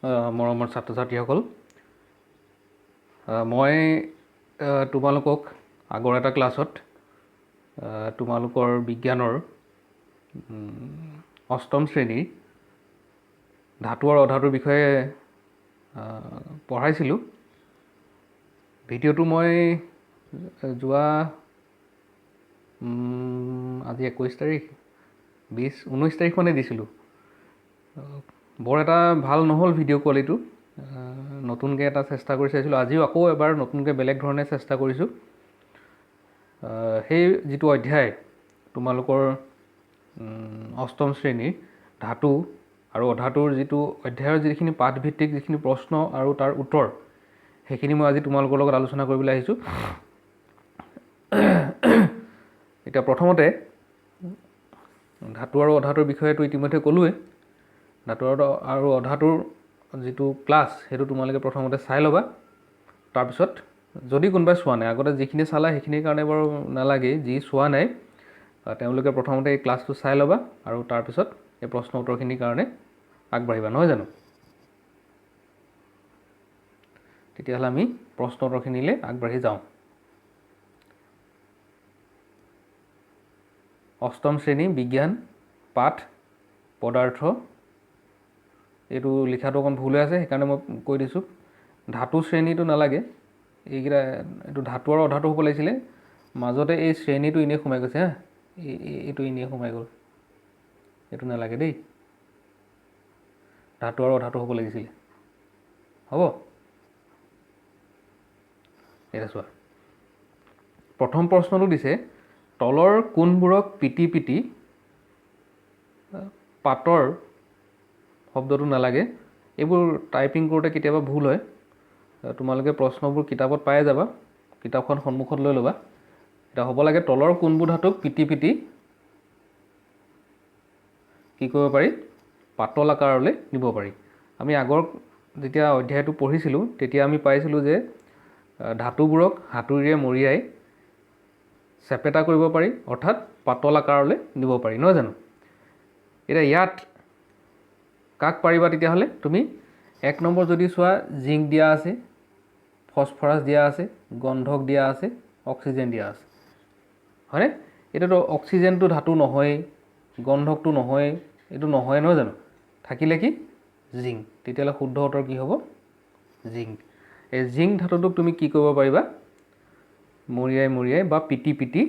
মৰমৰ ছাত্ৰ ছাত্ৰীসকল, মই তোমালোকক আগৰ এটা ক্লাছত তোমালোকৰ বিজ্ঞানৰ অষ্টম শ্ৰেণীৰ ধাতু আৰু অধাতুৰ বিষয়ে পঢ়াইছিলোঁ। ভিডিঅ'টো মই যোৱা আজি 21 তাৰিখ 19 তাৰিখ মানে দিছিলোঁ। বৰ এটা ভাল নহ'ল ভিডিঅ' কোৱালিটিটো। নতুনকৈ এটা চেষ্টা কৰি চাইছিলোঁ। আজিও আকৌ এবাৰ নতুনকৈ বেলেগ ধৰণে চেষ্টা কৰিছোঁ। সেই যিটো অধ্যায় তোমালোকৰ অষ্টম শ্ৰেণীৰ ধাতু আৰু অধাতুৰ যিটো অধ্যায়ৰ যিখিনি পাঠভিত্তিক যিখিনি প্ৰশ্ন আৰু তাৰ উত্তৰ, সেইখিনি মই আজি তোমালোকৰ লগত আলোচনা কৰিবলৈ আহিছোঁ। এতিয়া প্ৰথমতে ধাতু আৰু অধাতুৰ বিষয়েটো ইতিমধ্যে ক'লোৱেই। ধাতু আৰু অধাতুৰ যিটো ক্লাছ সেইটো তোমালোকে প্ৰথমতে চাই ল'বা। তাৰপিছত যদি কোনোবাই চোৱা নাই, আগতে যিখিনি চালা সেইখিনিৰ কাৰণে বাৰু নালাগেই, যি চোৱা নাই তেওঁলোকে প্ৰথমতে এই ক্লাছটো চাই ল'বা আৰু তাৰপিছত এই প্ৰশ্ন উত্তৰখিনিৰ কাৰণে আগবাঢ়িবা, নহয় জানো? তেতিয়াহ'লে আমি প্ৰশ্ন উত্তৰখিনিলৈ আগবাঢ়ি যাওঁ। অষ্টম শ্ৰেণী বিজ্ঞান পাঠ পদাৰ্থ, এইটো লিখাটো অকণ ভুল হৈ আছে, সেইকাৰণে মই কৈ দিছোঁ। ধাতু শ্ৰেণীটো নালাগে, এইকেইটা এইটো ধাতু আৰু অধাতু হ'ব লাগিছিলে। মাজতে এই শ্ৰেণীটো এনেই সোমাই গৈছে, এইটো এনেই সোমাই গ'ল, এইটো নালাগে দেই। ধাতু আৰু অধাতু হ'ব লাগিছিলে। হ'ব, এতিয়া চোৱা। প্ৰথম প্ৰশ্নটো দিছে, তলৰ কোনবোৰক পিটি পিটি পাতৰ, শব্দটো নালাগে, এইবোৰ টাইপিং কৰোঁতে কেতিয়াবা ভুল হয়। তোমালোকে প্ৰশ্নবোৰ কিতাপত পাই যাবা, কিতাপখন সন্মুখত লৈ ল'বা। এতিয়া হ'ব লাগে, তলৰ কোনবোৰ ধাতুক পিটি পিটি কি কৰিব পাৰি, পাতল আকাৰলৈ নিব পাৰি। আমি আগৰ যেতিয়া অধ্যায়টো পঢ়িছিলোঁ তেতিয়া আমি পাইছিলোঁ যে ধাতুবোৰক হাতুৰিৰে মৰিয়াই চেপেটা কৰিব পাৰি, অৰ্থাৎ পাতল আকাৰলৈ নিব পাৰি, নহয় জানো? এতিয়া ইয়াত কাক পাৰিবা তেতিয়াহ'লে? তুমি 1 নম্বৰ যদি চোৱা, জিংক দিয়া আছে, ফচফৰাছ দিয়া আছে, গন্ধক দিয়া আছে, অক্সিজেন দিয়া আছে, হয়নে? এতিয়াতো অক্সিজেনটো ধাতু নহয়েই, গন্ধকটো নহয়েই, এইটো নহয়, নহয় জানো? থাকিলে কি? জিংক। তেতিয়াহ'লে শুদ্ধ উত্তৰ কি হ'ব? জিংক। এই জিংক ধাতুটোক তুমি কি কৰিব পাৰিবা? মৰিয়াই মৰিয়াই বা পিটি পিটি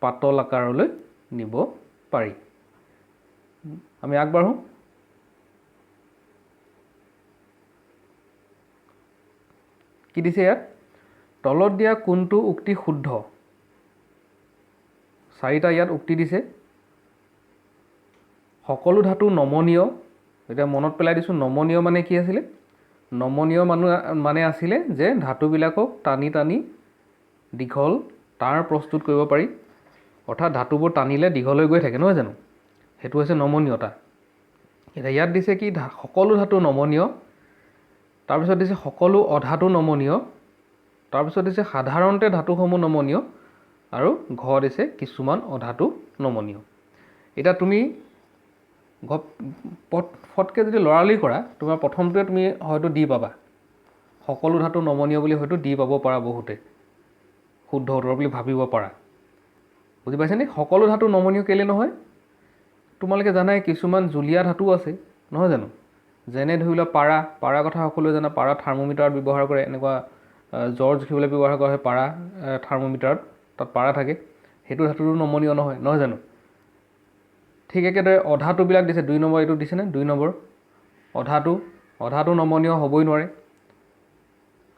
পাতল আকাৰলৈ নিব পাৰি। আমি আগবাঢ়োঁ। কি দিছে ইয়াত? তলত দিয়া কোনটো উক্তি শুদ্ধ? 4টা ইয়াত উক্তি দিছে। সকলো ধাতু নমনীয়। এতিয়া মনত পেলাই দিছোঁ, নমনীয় মানে কি আছিলে? নমনীয় মানে আছিলে যে ধাতুবিলাকক টানি টানি দীঘল তাঁৰ প্ৰস্তুত কৰিব পাৰি, অৰ্থাৎ ধাতুবোৰ টানিলে দীঘল হৈ গৈ থাকে, নহয় জানো? সেইটো হৈছে নমনীয়তা। এতিয়া ইয়াত দিছে কি? সকলো ধাতু নমনীয়। তাৰপিছত দিছে সকলো অধাতু নমনীয়। তাৰপিছত দিছে সাধাৰণতে ধাতুসমূহ নমনীয়, আৰু ঘ দিছে কিছুমান অধাতু নমনীয়। এতিয়া তুমি ফটকৈ যদি লৰালৰি কৰা, তোমাৰ প্ৰথমটোৱে তুমি হয়তো দি পাবা, সকলো ধাতু নমনীয় বুলি হয়তো দি পাব পাৰা, বহুতে শুদ্ধ উত্তৰ বুলি ভাবিব পাৰা। বুজি পাইছেনে? সকলো ধাতু নমনীয় কেলৈ নহয়? তোমালোকে জানাই কিছুমান জুলীয়া ধাতু আছে, নহয় জানো? যেনে ধৰি লোৱা পাৰা কথা সকলোৱে জানা। পাৰা থাৰ্মোমিটাৰত ব্যৱহাৰ কৰে, এনেকুৱা জ্বৰ জুখিবলৈ ব্যৱহাৰ কৰা হয় পাৰা থাৰ্মোমিটাৰত, তাত পাৰা থাকে, সেইটো ধাতুটো নমনীয় নহয়, নহয় জানো? ঠিক একেদৰে অধাতুবিলাক দিছে, 2 নম্বৰ এইটো দিছেনে? 2 নম্বৰ অধাতু নমনীয় হ'বই নোৱাৰে।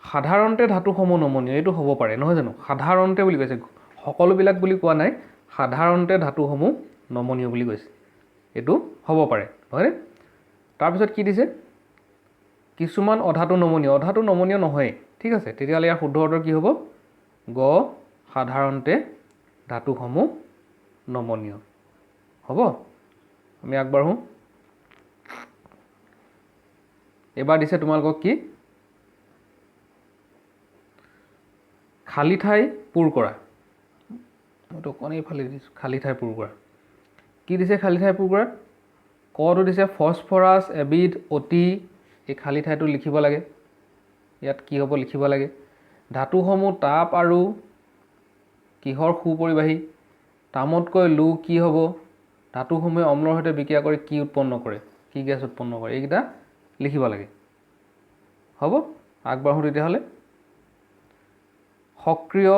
সাধাৰণতে ধাতুসমূহ নমনীয়, এইটো হ'ব পাৰে, নহয় জানো? সাধাৰণতে বুলি কৈছে, সকলোবিলাক বুলি কোৱা নাই, সাধাৰণতে ধাতুসমূহ নমনীয় বুলি কৈছে, এইটো হ'ব পাৰে, হয়নে? তাৰপিছত কি দিছে? কিছুমান অধাতু নমনীয়। অধাতু নমনীয় নহয়, ঠিক আছে। তেতিয়াহ'লে ইয়াৰ শুদ্ধ উত্তৰ কি হ'ব? গ, সাধাৰণতে ধাতুসমূহ নমনীয়। হ'ব, আমি আগবাঢ়োঁ। এইবাৰ দিছে তোমালোকক কি? খালী ঠাই পূৰ কৰা। মইতো অকণ এইফালে দিছোঁ, খালী ঠাই পূৰ কৰা। কি দিছে খালী ঠাই পূৰ কৰাত? কটো দিছে ফচফৰাছ এবিধ অতি এই খালী ঠাইটো লিখিব লাগে। ইয়াত কি হ'ব লিখিব লাগে। ধাতুসমূহ তাপ আৰু কিহৰ সুপৰিবাহী? তামতকৈ লু কি হ'ব? ধাতুসমূহে অম্লৰ সৈতে বিক্ৰিয়া কৰি কি উৎপন্ন কৰে? কি গেছ উৎপন্ন কৰে? এইকেইটা লিখিব লাগে। হ'ব, আগবাঢ়োঁ তেতিয়াহ'লে। সক্ৰিয়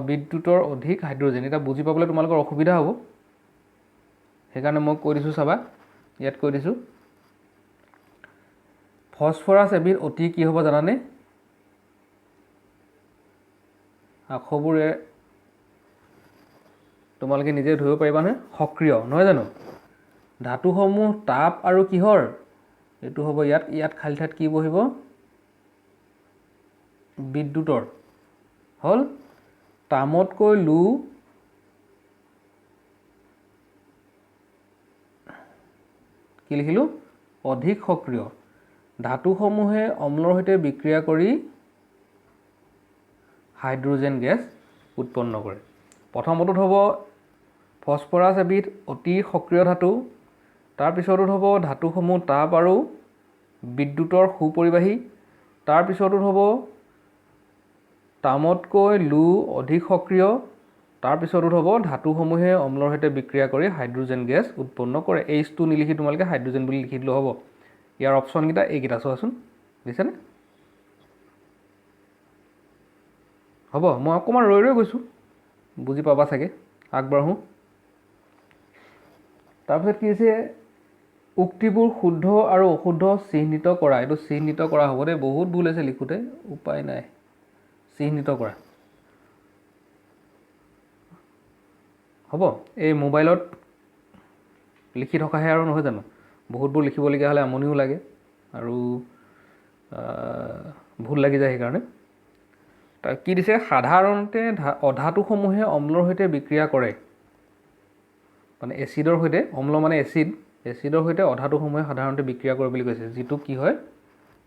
বিদ্যুতৰ অধিক হাইড্ৰজেন। এটা বুজি পাবলৈ তোমালোকৰ অসুবিধা হ'ব, সেইকাৰণে মই কৈ দিছোঁ চাবা। ইয়াত কৈ দিছোঁ, ফছফৰাছ এবিধ অতি কি হ'ব জানানে? আখবোৰ তোমালোকে নিজে ধৰিব পাৰিবা নহয়? সক্ৰিয় নহয় জানো? ধাতুসমূহ তাপ আৰু কিহৰ? এইটো হ'ব ইয়াত খালী ঠাইত কি বহিব? বিদ্যুতৰ। হ'ল তামতকৈ লু কি লিখিলোঁ? অধিক সক্ৰিয়। ধাতুসমূহে অম্লৰ সৈতে বিক্ৰিয়া কৰি হাইড্ৰজেন গেছ উৎপন্ন কৰে। প্ৰথমটোত হ'ব ফছফৰাছ এবিধ অতি সক্ৰিয় ধাতু। তাৰপিছতোত হ'ব ধাতুসমূহ তাপ আৰু বিদ্যুতৰ সুপৰিবাহী। তাৰপিছতোত হ'ব তামতকৈ লু অধিক সক্ৰিয়। তাৰপিছতোত হ'ব ধাতুসমূহে অম্লৰ সৈতে বিক্ৰিয়া কৰি হাইড্ৰজেন গেছ উৎপন্ন কৰে। H2 নিলিখি তোমালোকে হাইড্ৰজেন বুলি লিখি দিলেও হ'ব। ইয়াৰ অপশ্যনকেইটা এইকেইটা চোৱাচোন, বুজিছেনে? হ'ব, মই অকণমান ৰৈ গৈছোঁ, বুজি পাবা চাগে। আগবাঢ়োঁ। তাৰপিছত কি হৈছে, উক্তিবোৰ শুদ্ধ আৰু অশুদ্ধ চিহ্নিত কৰা। এইটো চিহ্নিত কৰা হ'ব দেই, বহুত ভুল হৈছে লিখোঁতে, উপায় নাই। চিহ্নিত কৰা হ'ব। এই মোবাইলত লিখি থকাহে আৰু নহয় জানো? বহুতবোৰ লিখিবলগীয়া হ'লে আমনিও লাগে আৰু ভুল লাগি যায়। সেইকাৰণে তাৰ কি দিছে, সাধাৰণতে অধাতুসমূহে অম্লৰ সৈতে বিক্ৰিয়া কৰে। মানে এচিডৰ সৈতে, অম্ল মানে এচিডৰ সৈতে অধাতুসমূহে সাধাৰণতে বিক্ৰিয়া কৰে বুলি কৈছে, যিটো কি হয়?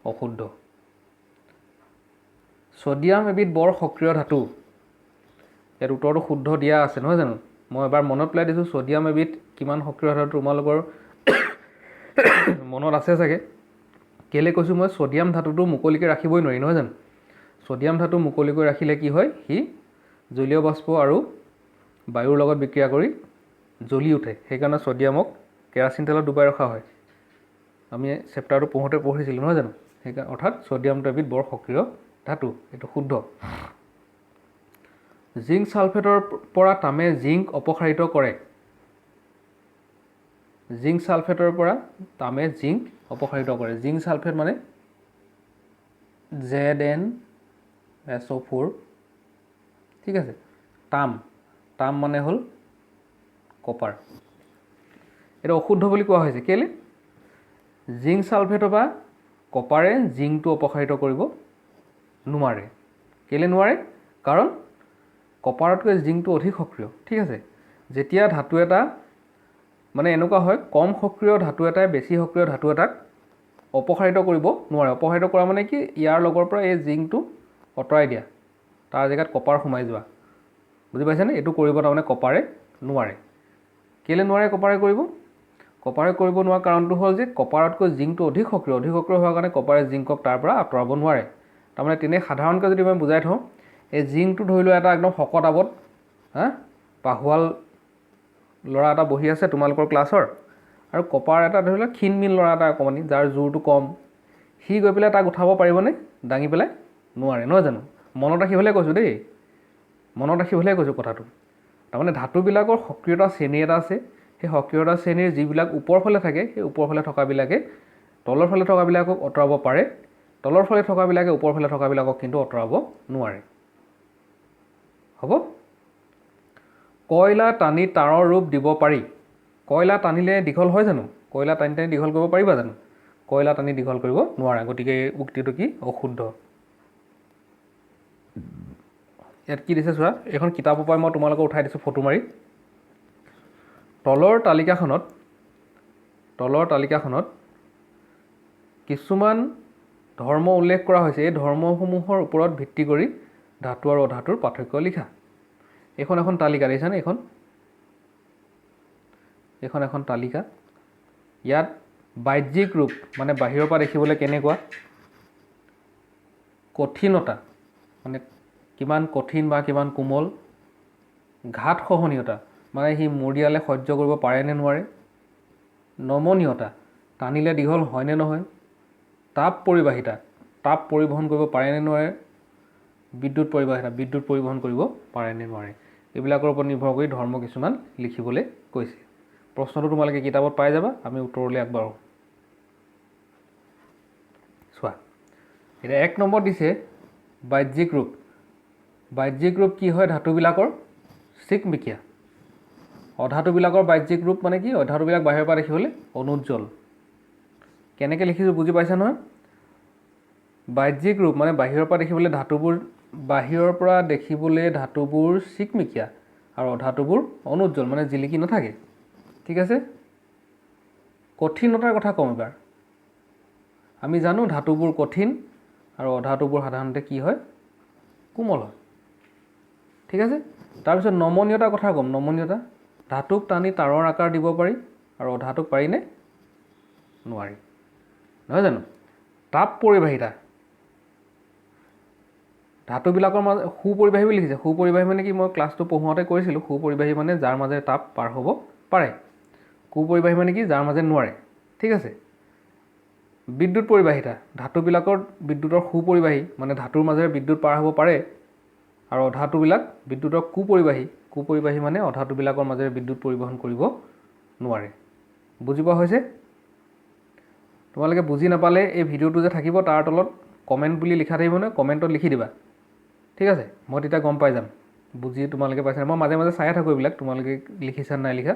অশুদ্ধ। ছডিয়াম এবিধ বৰ সক্ৰিয় ধাতু। ইয়াত উত্তৰটো শুদ্ধ দিয়া আছে নহয় জানো? মই এবাৰ মনত পেলাই দিছোঁ, ছডিয়াম এবিধ কিমান সক্ৰিয় ধাতু তোমালোকৰ মনত আছে চাগে। কেলৈ কৈছোঁ মই, ছডিয়াম ধাতুটো মুকলিকৈ ৰাখিবই নোৱাৰি নহয় জানো? ছডিয়াম ধাতু মুকলিকৈ ৰাখিলে কি হয়? সি জলীয় বাষ্প আৰু বায়ুৰ লগত বিক্ৰিয়া কৰি জ্বলি উঠে। সেইকাৰণে ছডিয়ামক কেৰাচিন তেলত ডুবাই ৰখা হয়। আমি চেপ্টাৰটো পঢ়োঁতে পঢ়িছিলোঁ নহয় জানো? সেইকাৰণে অৰ্থাৎ ছডিয়ামটো এবিধ বৰ সক্ৰিয় ধাতু, এইটো শুদ্ধ। জিংক ছালফেটৰ পৰা তামে জিংক অপসাৰিত কৰে। জিংক ছালফেটৰ পৰা তামে জিংক অপসাৰিত কৰে। জিংক ছালফেট মানে ZnSO4, ঠিক আছে। তাম মানে হ'ল কপাৰ। এইটো অশুদ্ধ বুলি কোৱা হৈছে। কেলৈ? জিংক ছালফেটৰ পৰা কপাৰে জিংকটো অপসাৰিত কৰিব নোৱাৰে। কেলৈ নোৱাৰে? কাৰণ কপাৰতকৈ জিংকটো অধিক সক্ৰিয়, ঠিক আছে। যেতিয়া ধাতু এটা মানে এনেকুৱা হয়, কম সক্ৰিয় ধাতু এটাই বেছি সক্ৰিয় ধাতু এটাক অপসাৰিত কৰিব নোৱাৰে। অপসাৰিত কৰা মানে কি, ইয়াৰ লগৰ পৰা এই জিংকটো আঁতৰাই দিয়া, তাৰ জেগাত কপাৰ সোমাই যোৱা, বুজি পাইছেনে? এইটো কৰিব তাৰমানে কপাৰে নোৱাৰে। কেলৈ নোৱাৰে কপাৰে কৰিব? কপাৰে কৰিব নোৱাৰা কাৰণটো হ'ল যে কপাৰতকৈ জিংকটো অধিক সক্ৰিয় হোৱাৰ কাৰণে কপাৰে জিংকক তাৰ পৰা আঁতৰাব নোৱাৰে। তাৰমানে তেনেই সাধাৰণকৈ যদি মই বুজাই থওঁ, এই জিংকটো ধৰি লোৱা এটা একদম শকত আৱত পাহোৱাল ল'ৰা এটা বহি আছে তোমালোকৰ ক্লাছৰ, আৰু কপাৰ এটা ধৰি লোৱা ক্ষীণমিন ল'ৰা এটা অকণমানি, যাৰ জোৰটো কম, সি গৈ পেলাই তাক উঠাব পাৰিবনে? দাঙি পেলাই নোৱাৰে নহয় জানো? মনত ৰাখিবলৈ কৈছোঁ দেই, মনত ৰাখিবলৈ কৈছোঁ কথাটো। তাৰমানে ধাতুবিলাকৰ সক্ৰিয়তা শ্ৰেণী এটা আছে। সেই সক্ৰিয়তা শ্ৰেণীৰ যিবিলাক ওপৰ ফালে থাকে, সেই ওপৰ ফালে থকাবিলাকে তলৰ ফালে থকাবিলাকক আঁতৰাব পাৰে, তলৰ ফালে থকাবিলাকে ওপৰ ফালে থকাবিলাকক কিন্তু আঁতৰাব নোৱাৰে। হ'ব। কয়লা টানি তাঁৰৰ ৰূপ দিব পাৰি। কয়লা টানিলে দীঘল হয় জানো? কয়লা টানি দীঘল কৰিব পাৰিবা জানো? কয়লা টানি দীঘল কৰিব নোৱাৰা। গতিকে এই উক্তিটো কি? অশুদ্ধ। ইয়াত কি দিছে চোৱা, এইখন কিতাপৰ পৰাই মই তোমালোকক উঠাই দিছোঁ ফটো মাৰি। তলৰ তালিকাখনত কিছুমান ধৰ্ম উল্লেখ কৰা হৈছে। এই ধৰ্মসমূহৰ ওপৰত ভিত্তি কৰি ধাতু আৰু অধাতুৰ পাৰ্থক্য লিখা। এইখন এখন তালিকা দেখিছানে? এইখন এখন তালিকা। ইয়াত বাহ্যিক ৰূপ মানে বাহিৰৰ পৰা দেখিবলৈ কেনেকুৱা, কঠিনতা মানে কিমান কঠিন বা কিমান কোমল, ঘাত সহনীয়তা মানে সি মৰিয়ালে সহ্য কৰিব পাৰে নে নোৱাৰে, নমনীয়তা টানিলে দীঘল হয়নে নহয়, তাপ পৰিবাহিতা তাপ পৰিবহণ কৰিব পাৰে নে নোৱাৰে, বিদ্যুৎ পৰিবাহিতা বিদ্যুৎ পৰিবহণ কৰিব পাৰে নে নোৱাৰে। এইবিলাকৰ ওপৰত নিৰ্ভৰ কৰি ধৰ্ম কিছুমান লিখিবলৈ কৈছে। প্ৰশ্নটো তোমালোকে কিতাপত পাই যাবা, আমি উত্তৰলৈ আগবাঢ়োঁ। চোৱা এতিয়া 1 নম্বৰ দিছে বাহ্যিক ৰূপ। বাহ্যিক ৰূপ কি হয় ধাতুবিলাকৰ, চিকমিকিয়া। অধাতুবিলাকৰ বাহ্যিক ৰূপ মানে কি, অধাতুবিলাক বাহিৰৰ পৰা দেখিবলৈ অনুজ্জ্বল। কেনেকৈ লিখিছোঁ বুজি পাইছা নহয়। বাহ্যিক ৰূপ মানে বাহিৰৰ পৰা দেখিবলৈ ধাতুবোৰ চিকমিকিয়া আৰু অধাতুবোৰ অনুজ্জ্বল মানে জিলিকি নাথাকে। ঠিক আছে। কঠিনতাৰ কথা কওঁ এবাৰ। আমি জানো ধাতুবোৰ কঠিন আৰু অধাতুবোৰ সাধাৰণতে কি হয়, কোমল হয়। ঠিক আছে। তাৰপিছত নমনীয়তাৰ কথা ক'ম। নমনীয়তা ধাতুক টানি তাঁৰৰ আকাৰ দিব পাৰি আৰু অধাতুক পাৰিনে নোৱাৰি, নহয় জানো। তাপ পৰিবাহিতা ধাতুবিলাকৰ মাজত সুপৰিবাহী বুলি লিখিছে। সুপৰিবাহী মানে কি, মই ক্লাছটো পঢ়োৱাতে কৈছিলোঁ সুপৰিবাহী মানে যাৰ মাজেৰে তাপ পাৰ হ'ব পাৰে, কুপৰিবাহী মানে কি যাৰ মাজে নোৱাৰে। ঠিক আছে। বিদ্যুৎ পৰিবাহিতা ধাতুবিলাকৰ বিদ্যুতৰ সুপৰিবাহী মানে ধাতুৰ মাজেৰে বিদ্যুৎ পাৰ হ'ব পাৰে আৰু অধাতুবিলাক বিদ্যুতৰ কুপৰিবাহী মানে অধাতুবিলাকৰ মাজেৰে বিদ্যুৎ পৰিবহণ কৰিব নোৱাৰে। বুজি পোৱা হৈছে। তোমালোকে বুজি নাপালে এই ভিডিঅ'টো যে থাকিব তাৰ তলত কমেণ্ট বুলি লিখা থাকিব নহয়, কমেণ্টত লিখি দিবা। ঠিক আছে। মই তেতিয়া গম পাই যাম বুজি তোমালোকে পাইছা। মই মাজে মাজে চাই থাকোঁ এইবিলাক তোমালোকে লিখিছা নাই লিখা।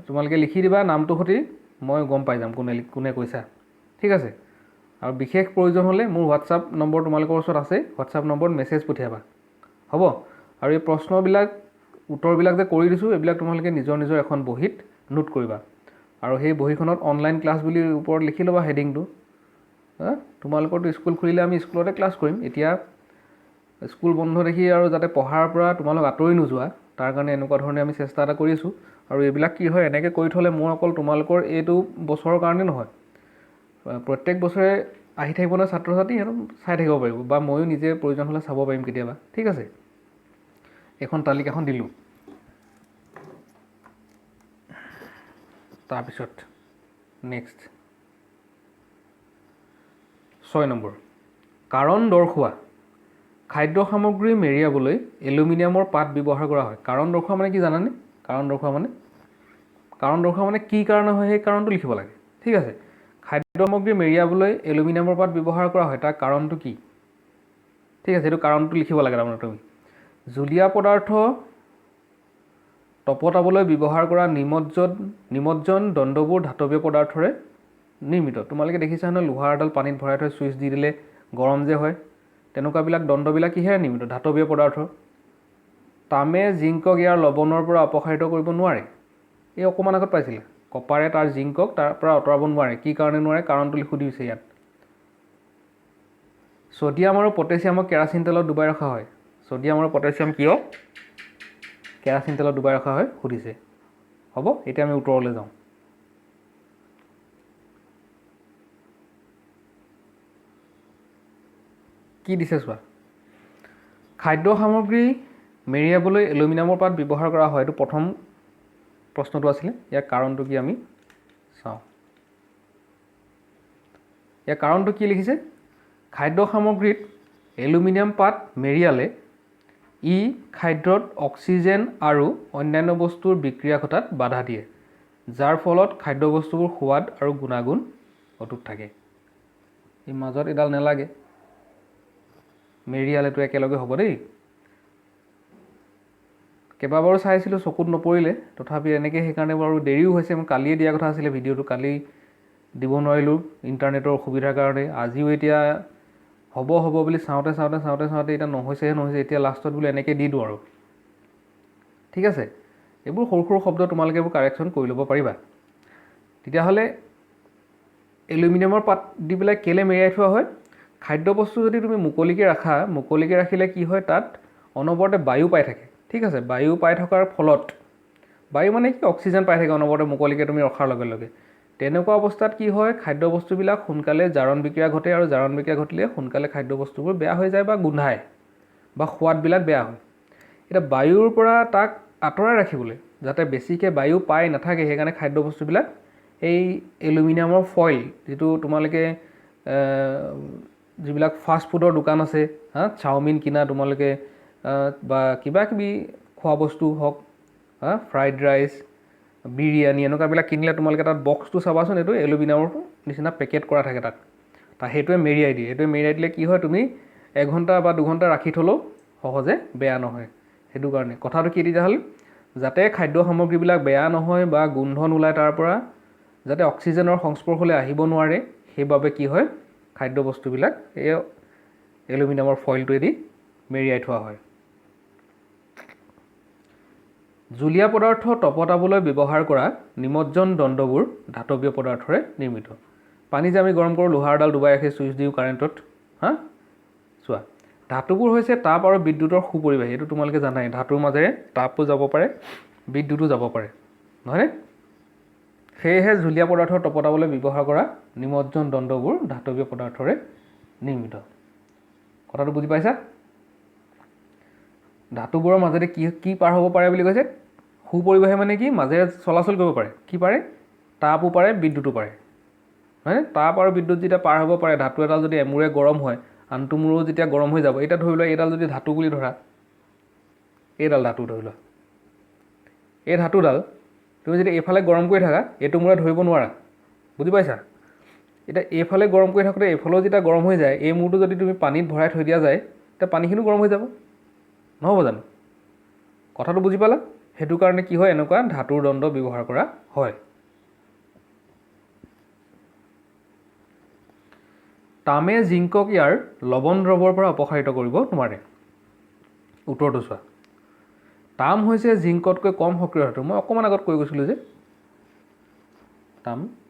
তোমালোকে লিখি দিবা নামটো সৈতে, মই গম পাই যাম কোনে কৈছা। ঠিক আছে। আৰু বিশেষ প্ৰয়োজন হ'লে মোৰ হোৱাটছআপ নম্বৰ তোমালোকৰ ওচৰত আছে, হোৱাটছআপ নম্বৰত মেছেজ পঠিয়াবা, হ'ব। আৰু এই প্ৰশ্নবিলাক উত্তৰবিলাক যে কৰি দিছোঁ এইবিলাক তোমালোকে নিজৰ নিজৰ এখন বহীত নোট কৰিবা আৰু সেই বহীখনত অনলাইন ক্লাছ বুলি ওপৰত লিখি ল'বা হেডিংটো। তোমালোকৰতো স্কুল খুলিলে আমি স্কুলতে ক্লাছ কৰিম। এতিয়া স্কুল বন্ধ দেখি আৰু যাতে পঢ়াৰ পৰা তোমালোক আঁতৰি নোযোৱা তাৰ কাৰণে এনেকুৱা ধৰণে আমি চেষ্টা এটা কৰি আছোঁ। আৰু এইবিলাক কি হয় এনেকৈ কৰি থ'লে মোৰ অকল তোমালোকৰ এইটো বছৰৰ কাৰণে নহয়, প্ৰত্যেক বছৰে আহি থাকিব নহয় ছাত্ৰ ছাত্ৰী, সিহঁতক চাই থাকিব পাৰিব বা ময়ো নিজে প্ৰয়োজন হ'লে চাব পাৰিম কেতিয়াবা। ঠিক আছে। এখন তালিকাখন দিলোঁ। তাৰপিছত নেক্সট 6 নম্বৰ কাৰণ দৰ্শোৱা। খাদ্য সামগ্ৰী মেৰিয়াবলৈ এলুমিনিয়ামৰ পাত ব্যৱহাৰ কৰা হয়। কাৰণ দৰ্শোৱা মানে কি জানানে? কাৰণ দৰ্শোৱা মানে কি কাৰণে হয় সেই কাৰণটো লিখিব লাগে। ঠিক আছে। খাদ্য সামগ্ৰী মেৰিয়াবলৈ এলুমিনিয়ামৰ পাত ব্যৱহাৰ কৰা হয়, তাৰ কাৰণটো কি? ঠিক আছে, সেইটো কাৰণটো লিখিব লাগে। তাৰমানে তুমি জুলীয়া পদাৰ্থ তপতাবলৈ ব্যৱহাৰ কৰা নিমজ্জন দণ্ডবোৰ ধাতৱীয় পদাৰ্থৰে নিৰ্মিত। তোমালোকে দেখিছা নহয় লোহাৰ এডাল পানীত ভৰাই থৈ ছুইচ দি দিলে গৰম যে হয়, তেনেকুৱাবিলাক দণ্ডবিলাক কিহেৰে নিৰ্মিত? ধাতৱীয় পদাৰ্থ। তামে জিংকক ইয়াৰ লৱণৰ পৰা অপসাৰিত কৰিব নোৱাৰে। এই অকণমান আগত পাইছিলে কপাৰে তাৰ জিংকক তাৰ পৰা আঁতৰাব নোৱাৰে। কি কাৰণে নোৱাৰে? কাৰণটো সুধিছে ইয়াত। ছ'ডিয়াম আৰু পটাছিয়ামক কেৰাচিন তেলত ডুবাই ৰখা হয়। ছ'ডিয়াম আৰু পটাছিয়াম কিয় কেৰাচিন তেলত ডুবাই ৰখা হয় সুধিছে। হ'ব, এতিয়া আমি উত্তৰলৈ যাওঁ। কি দিছে চোৱা। খাদ্য সামগ্ৰী মেৰিয়াবলৈ এলুমিনিয়ামৰ পাত ব্যৱহাৰ কৰা হয়, এইটো প্ৰথম প্ৰশ্নটো আছিলে। ইয়াৰ কাৰণটো কি আমি চাওঁ। ইয়াৰ কাৰণটো কি লিখিছে? খাদ্য সামগ্ৰীত এলুমিনিয়াম পাত মেৰিয়ালে ই খাদ্যত অক্সিজেন আৰু অন্যান্য বস্তুৰ বিক্ৰিয়া ঘটাত বাধা দিয়ে, যাৰ ফলত খাদ্যবস্তুবোৰ সোৱাদ আৰু গুণাগুণ অটুট থাকে। এই মাজত এডাল নেলাগে, মেৰিয়ালেতো একেলগে হ'ব দেই। কেইবাবাৰো চাইছিলোঁ চকুত নপৰিলে, তথাপি এনেকৈ সেইকাৰণে বাৰু দেৰিও হৈছে। মই কালিয়ে দিয়া কথা আছিলে ভিডিঅ'টো, কালি দিব নোৱাৰিলোঁ ইণ্টাৰনেটৰ অসুবিধাৰ কাৰণে। আজিও এতিয়া হ'ব বুলি চাওঁতে এতিয়া নহৈছে। এতিয়া লাষ্টত বোলে এনেকৈ দি দিওঁ আৰু। ঠিক আছে। এইবোৰ সৰু সৰু শব্দ তোমালোকে এইবোৰ কাৰেকশ্যন কৰি ল'ব পাৰিবা। তেতিয়াহ'লে এলুমিনিয়ামৰ পাত দি পেলাই কেলৈ মেৰিয়াই থোৱা হয়? খাদ্যবস্তু যদি তুমি মুকলিকৈ ৰাখিলে কি হয়, তাত অনবৰতে বায়ু পাই থাকে। ঠিক আছে। বায়ু পাই থকাৰ ফলত, বায়ু মানে কি অক্সিজেন পাই থাকে অনবৰতে মুকলিকৈ তুমি ৰখাৰ লগে লগে। তেনেকুৱা অৱস্থাত কি হয় খাদ্যবস্তুবিলাক সোনকালে জাৰণ বিক্ৰিয়া ঘটে আৰু জাৰণ বিক্ৰিয়া ঘটিলে সোনকালে খাদ্যবস্তুবোৰ বেয়া হৈ যায় বা গোন্ধায় বা সোৱাদবিলাক বেয়া হয়। এতিয়া বায়ুৰ পৰা তাক আঁতৰাই ৰাখিবলৈ যাতে বেছিকৈ বায়ু পাই নাথাকে সেইকাৰণে খাদ্যবস্তুবিলাক এই এলুমিনিয়ামৰ ফইল যিটো তোমালোকে যিবিলাক ফাষ্ট ফুডৰ দোকান আছে চাওমিন কিনা তোমালোকে বা কিবা কিবি খোৱা বস্তু হওক ফ্ৰাইড ৰাইচ বিৰিয়ানী এনেকুৱাবিলাক কিনিলে তোমালোকে তাত বক্সটো চাবাচোন এইটো এলুমিনিয়ামৰ নিচিনা পেকেট কৰা থাকে তাত সেইটোৱে মেৰিয়াই দিয়ে। এইটোৱে মেৰিয়াই দিলে কি হয় তুমি 1 ঘণ্টা বা 2 ঘণ্টা ৰাখি থ'লেও সহজে বেয়া নহয়। সেইটো কাৰণে কথাটো কি তেতিয়াহ'লে যাতে খাদ্য সামগ্ৰীবিলাক বেয়া নহয় বা গোন্ধ নোলায় তাৰ পৰা যাতে অক্সিজেনৰ সংস্পৰ্শলৈ আহিব নোৱাৰে সেইবাবে কি হয় খাদ্যবস্তুবিলাক এই এলুমিনিয়ামৰ ফইলটোৱেদি মেৰিয়াই থোৱা হয়। জুলীয়া পদাৰ্থ তপতাবলৈ ব্যৱহাৰ কৰা নিমজ্জন দণ্ডবোৰ ধাতৱীয় পদাৰ্থৰে নিৰ্মিত। পানী যে আমি গৰম কৰোঁ লোহাৰডাল ডুবাই ৰাখি চুইচ দিওঁ কাৰেণ্টত চোৱা ধাতুবোৰ হৈছে তাপ আৰু বিদ্যুতৰ সুপৰিবাহী। এইটো তোমালোকে জানাই ধাতুৰ মাজেৰে তাপো যাব পাৰে বিদ্যুতো যাব পাৰে নহয়নে? সেয়েহে জুলীয়া পদাৰ্থ তপতাবলৈ ব্যৱহাৰ কৰা নিমজ্জন দণ্ডবোৰ ধাতৱীয় পদাৰ্থৰে নিৰ্মিত। কথাটো বুজি পাইছা? ধাতুবোৰৰ মাজেৰে কি পাৰ হ'ব পাৰে বুলি কৈছে? সুপৰিবাহী মানে কি মাজেৰে চলাচল কৰিব পাৰে। কি পাৰে? তাপো পাৰে বিদ্যুতো পাৰে হয়নে? তাপ আৰু বিদ্যুৎ যেতিয়া পাৰ হ'ব পাৰে ধাতু এডাল যদি এমূৰে গৰম হয় আনটো মূৰো যেতিয়া গৰম হৈ যাব এতিয়া ধৰি লোৱা এইডাল যদি ধাতু বুলি ধৰা এইডাল ধাতু ধৰি লোৱা এই ধাতুডাল তুমি যদি এইফালে গৰম কৰি থাকা এইটো মূৰে ধৰিব নোৱাৰা। বুজি পাইছা? এতিয়া এইফালে গৰম কৰি থাকোঁতে এইফালেও যেতিয়া গৰম হৈ যায় এই মূৰটো যদি তুমি পানীত ভৰাই থৈ দিয়া যায় তেতিয়া পানীখিনিও গৰম হৈ যাব নহ'ব জানো? কথাটো বুজি পালা? সেইটো কাৰণে কি হয় এনেকুৱা ধাতুৰ দণ্ড ব্যৱহাৰ কৰা হয়। তামে জিংকক ইয়াৰ লৱণ দ্ৰৱৰ পৰা অপসাৰিত কৰিব নোৱাৰে। উত্তৰটো চোৱা তাম হৈছে জিংকতকৈ কম সক্ৰিয় ধাতু। মই অকণমান আগত কৈ গৈছিলোঁ যে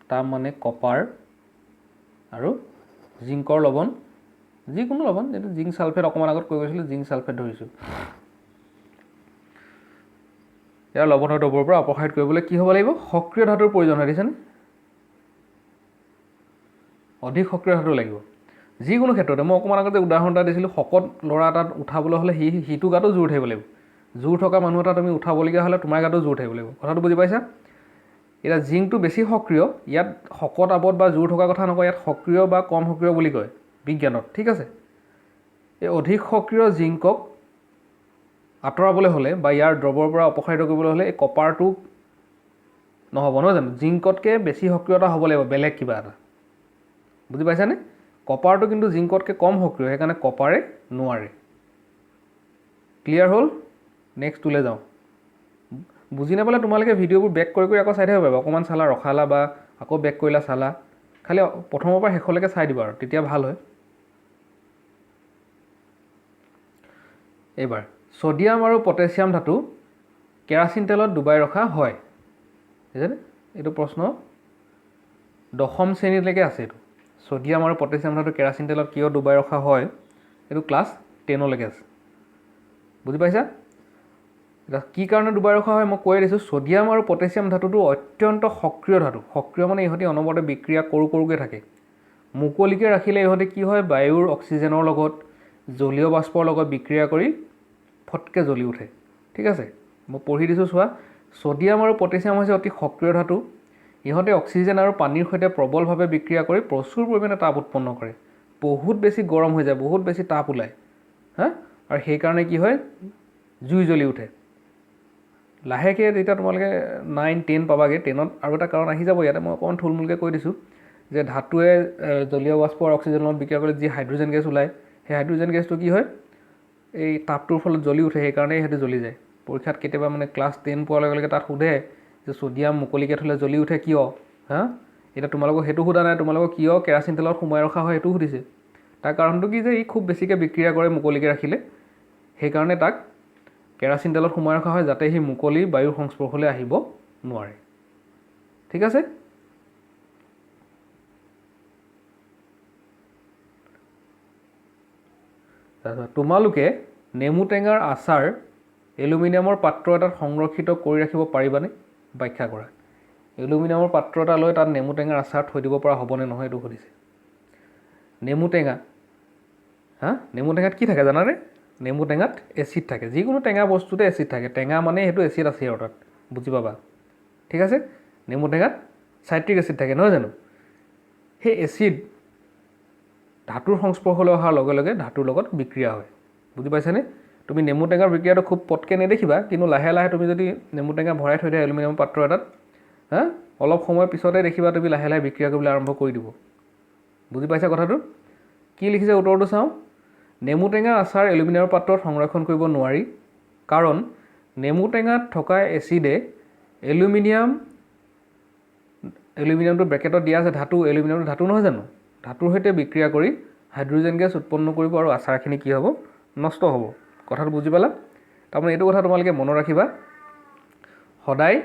তাম মানে কপাৰ আৰু জিংকৰ লৱণ যিকোনো লৱণ এইটো জিংক ছালফেট অকণমান আগত কৈ গৈছিলোঁ জিংক ছালফেট ধৰিছোঁ। ইয়াৰ লৱণৰ দ্ৰৱৰ পৰা অপসাৰিত কৰিবলৈ কি হ'ব লাগিব? সক্ৰিয় ধাতুৰ প্ৰয়োজন হয় দিছেনে? অধিক সক্ৰিয় ধাতু লাগিব যিকোনো ক্ষেত্ৰতে। মই অকণমান আগতে উদাহৰণ এটা দিছিলোঁ শকত ল'ৰা এটাত উঠাবলৈ হ'লে সিটো গাতো জোৰ থাকিব লাগিব। জোৰ থকা মানুহ এটা তুমি উঠাবলগীয়া হ'লে তোমাৰ গাতো জোৰ থাকিব লাগিব। কথাটো বুজি পাইছা? এতিয়া জিংকটো বেছি সক্ৰিয় ইয়াত শকত আৱত বা জোৰ থকা কথা নকয়, ইয়াত সক্ৰিয় বা কম সক্ৰিয় বুলি কয় বিজ্ঞানত। ঠিক আছে? এই অধিক সক্ৰিয় জিংকক আঁতৰাবলৈ হ'লে বা ইয়াৰ দ্ৰৱৰ পৰা অপসাৰিত কৰিবলৈ হ'লে এই কপাৰটো নহ'ব নহয় জানো? জিংকতকৈ বেছি সক্ৰিয়তা হ'ব লাগিব বেলেগ কিবা এটা। বুজি পাইছানে? কপাৰটো কিন্তু জিংকতকৈ কম সক্ৰিয় সেইকাৰণে কপাৰে নোৱাৰে। ক্লিয়াৰ হ'ল? নেক্সটটোলৈ যাওঁ। বুজি নাপালে তোমালোকে ভিডিঅ'বোৰ বেক কৰি আকৌ চাই থাকিব পাৰিবা। অকণমান চালা ৰখালা বা আকৌ বেক কৰিলা চালা খালি প্ৰথমৰ পৰা শেষলৈকে চাই দিবা আৰু তেতিয়া ভাল হয়। এইবাৰ ছ'ডিয়াম আৰু পটাছিয়াম ধাতু কেৰাচিন তেলত ডুবাই ৰখা হয়। বুজিছেনে? এইটো প্ৰশ্ন 10ম শ্ৰেণীলৈকে আছে। এইটো ছ'ডিয়াম আৰু পটাছিয়াম ধাতু কেৰাচিন তেলত কিয় ডুবাই ৰখা হয় এইটো ক্লাছ 10লৈকে আছে। বুজি পাইছা? এতিয়া কি কাৰণে ডুবাই ৰখা হয় মই কৈ দিছোঁ। ছ'ডিয়াম আৰু পটাছিয়াম ধাতুটো অত্যন্ত সক্ৰিয় ধাতু। সক্ৰিয় মানে ইহঁতি অনবৰতে বিক্ৰিয়া কৰোঁকৈ থাকে। মুকলিকৈ ৰাখিলে ইহঁতে কি হয় বায়ুৰ অক্সিজেনৰ লগত জলীয় বাষ্পৰ লগত বিক্ৰিয়া কৰি ফটকৈ জ্বলি উঠে। ঠিক আছে? মই পঢ়ি দিছোঁ চোৱা ছ'ডিয়াম আৰু পটাছিয়াম হৈছে অতি সক্ৰিয় ধাতু। ইহঁতে অক্সিজেন আৰু পানীৰ সৈতে প্ৰবলভাৱে বিক্ৰিয়া কৰি প্ৰচুৰ পৰিমাণে তাপ উৎপন্ন কৰে। বহুত বেছি গৰম হৈ যায়, বহুত বেছি তাপ ওলায় আৰু সেইকাৰণে কি হয় জুই জ্বলি উঠে। লাহেকৈ যেতিয়া তোমালোকে 9-10 পাবাগৈ 10ত আৰু এটা কাৰণ আহি যাব ইয়াতে মই অকণমান থুলমূলকৈ কৈ দিছোঁ যে ধাতুৱে জলীয় বাষ্প আৰু অক্সিজেনৰ লগত বিক্ৰিয়া কৰি যি হাইড্ৰজেন গেছ ওলায় সেই হাইড্ৰজেন গেছটো কি হয় এই তাপটোৰ ফলত জ্বলি উঠে সেইকাৰণেই সিহঁতে জ্বলি যায়। পৰীক্ষাত কেতিয়াবা মানে ক্লাছ 10 পোৱাৰ লগে লগে তাত সোধে যে ছ'ডিয়াম মুকলিকৈ থ'লে জ্বলি উঠে কিয়? এতিয়া তোমালোকক সেইটো সোধা নাই, তোমালোকক কিয় কেৰাচিন তেলত সোমাই ৰখা হয় সেইটো সুধিছে। তাৰ কাৰণটো কি যে ই খুব বেছিকৈ বিক্ৰিয়া কৰে মুকলিকৈ ৰাখিলে সেইকাৰণে তাক কেৰাচিন তেলত সোমাই ৰখা হয় যাতে সি মুকলি বায়ুৰ সংস্পৰ্শলৈ আহিব নোৱাৰে। ঠিক আছে? তাৰপিছত তোমালোকে নেমু টেঙাৰ আচাৰ এলুমিনিয়ামৰ পাত্ৰ এটাত সংৰক্ষিত কৰি ৰাখিব পাৰিবানে? ব্যাখ্যা কৰা। এলুমিনিয়ামৰ পাত্ৰ এটা লৈ তাত নেমু টেঙাৰ আচাৰ থৈ দিব পৰা হ'বনে নহয় এইটো সুধিছে। নেমু টেঙা, নেমু টেঙাত কি থাকে জানানে? নেমু টেঙাত এচিড থাকে। যিকোনো টেঙা বস্তুতে এচিড থাকে। টেঙা মানে সেইটো এচিড আছে আৰু তাত, বুজি পাবা। ঠিক আছে, নেমু টেঙাত চাইট্ৰিক এচিড থাকে নহয় জানো? সেই এচিড ধাতুৰ সংস্পৰ্শলৈ অহাৰ লগে লগে ধাতুৰ লগত বিক্ৰিয়া হয়, বুজি পাইছানে? তুমি নেমু টেঙাৰ বিক্ৰিয়াটো খুব পটকৈ নেদেখিবা, কিন্তু লাহে লাহে তুমি যদি নেমু টেঙা ভৰাই থৈ দিয়া এলুমিনিয়াম পাত্ৰ এটাত, অলপ সময়ৰ পিছতে দেখিবা তুমি লাহে লাহে বিক্ৰিয়া কৰিবলৈ আৰম্ভ কৰি দিব। বুজি পাইছা কথাটো? কি লিখিছে উত্তৰটো চাওঁ। নেমু টেঙাৰ আচাৰ এলুমিনিয়ামৰ পাত্ৰত সংৰক্ষণ কৰিব নোৱাৰি, কাৰণ নেমু টেঙাত থকা এচিডে এলুমিনিয়ামটো ব্ৰেকেটত দিয়া আছে ধাতু, এলুমিনিয়ামটো ধাতু নহয় জানো? ধাতুৰ সৈতে বিক্ৰিয়া কৰি হাইড্ৰজেন গেছ উৎপন্ন কৰিব আৰু আচাৰখিনি কি হ'ব? নষ্ট হ'ব। কথাটো বুজি পালা? তাৰমানে এইটো কথা তোমালোকে মনত ৰাখিবা, সদায়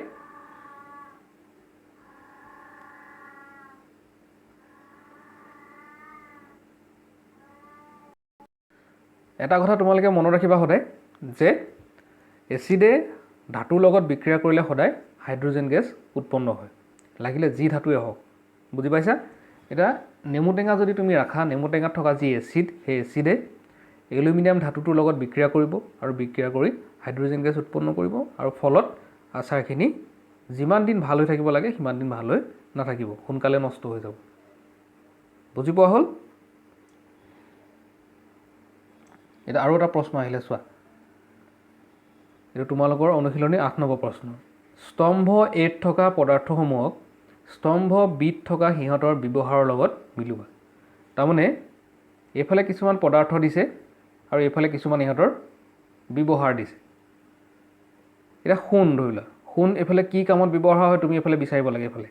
এটা কথা তোমালোকে মনত ৰাখিবা সদায়, যে এচিডে ধাতুৰ লগত বিক্ৰিয়া কৰিলে সদায় হাইড্ৰজেন গেছ উৎপন্ন হয়, লাগিলে যি ধাতুৱে হওক। বুজি পাইছা? এতিয়া নেমু টেঙা যদি তুমি ৰাখা, নেমু টেঙাত থকা যি এচিড, সেই এচিডে এলুমিনিয়াম ধাতুটোৰ লগত বিক্ৰিয়া কৰিব আৰু বিক্ৰিয়া কৰি হাইড্ৰজেন গেছ উৎপন্ন কৰিব, আৰু ফলত আচাৰখিনি যিমান দিন ভাল হৈ থাকিব লাগে সিমান দিন ভাল হৈ নাথাকিব, সোনকালে নষ্ট হৈ যাব। বুজি পোৱা হ'ল? এতিয়া আৰু এটা প্ৰশ্ন আহিলে চোৱা, এইটো তোমালোকৰ অনুশীলনী 8 নম্বৰ প্ৰশ্ন। স্তম্ভ এত থকা পদাৰ্থসমূহক স্তম্ভ বিত থকা সিহঁতৰ ব্যৱহাৰৰ লগত মিলোৱা। তাৰমানে এইফালে কিছুমান পদাৰ্থ দিছে আৰু এইফালে কিছুমান ইহঁতৰ ব্যৱহাৰ দিছে। এতিয়া সোণ ধৰিলা, সোণ এইফালে কি কামত ব্যৱহাৰ হয় তুমি এইফালে বিচাৰিব লাগে। এইফালে